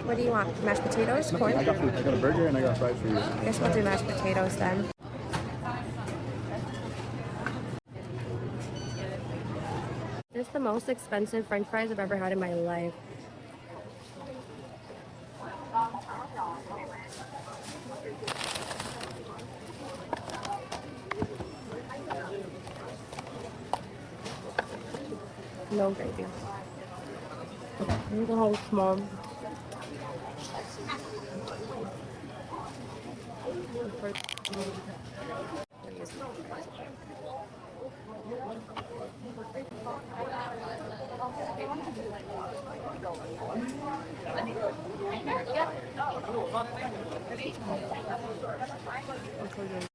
What do you want? Mashed potatoes? Corn? I got food. I got a burger and I got fries for you. I guess we'll do mashed potatoes then. This is the most expensive French fries I've ever had in my life. No gravy. Look at how small.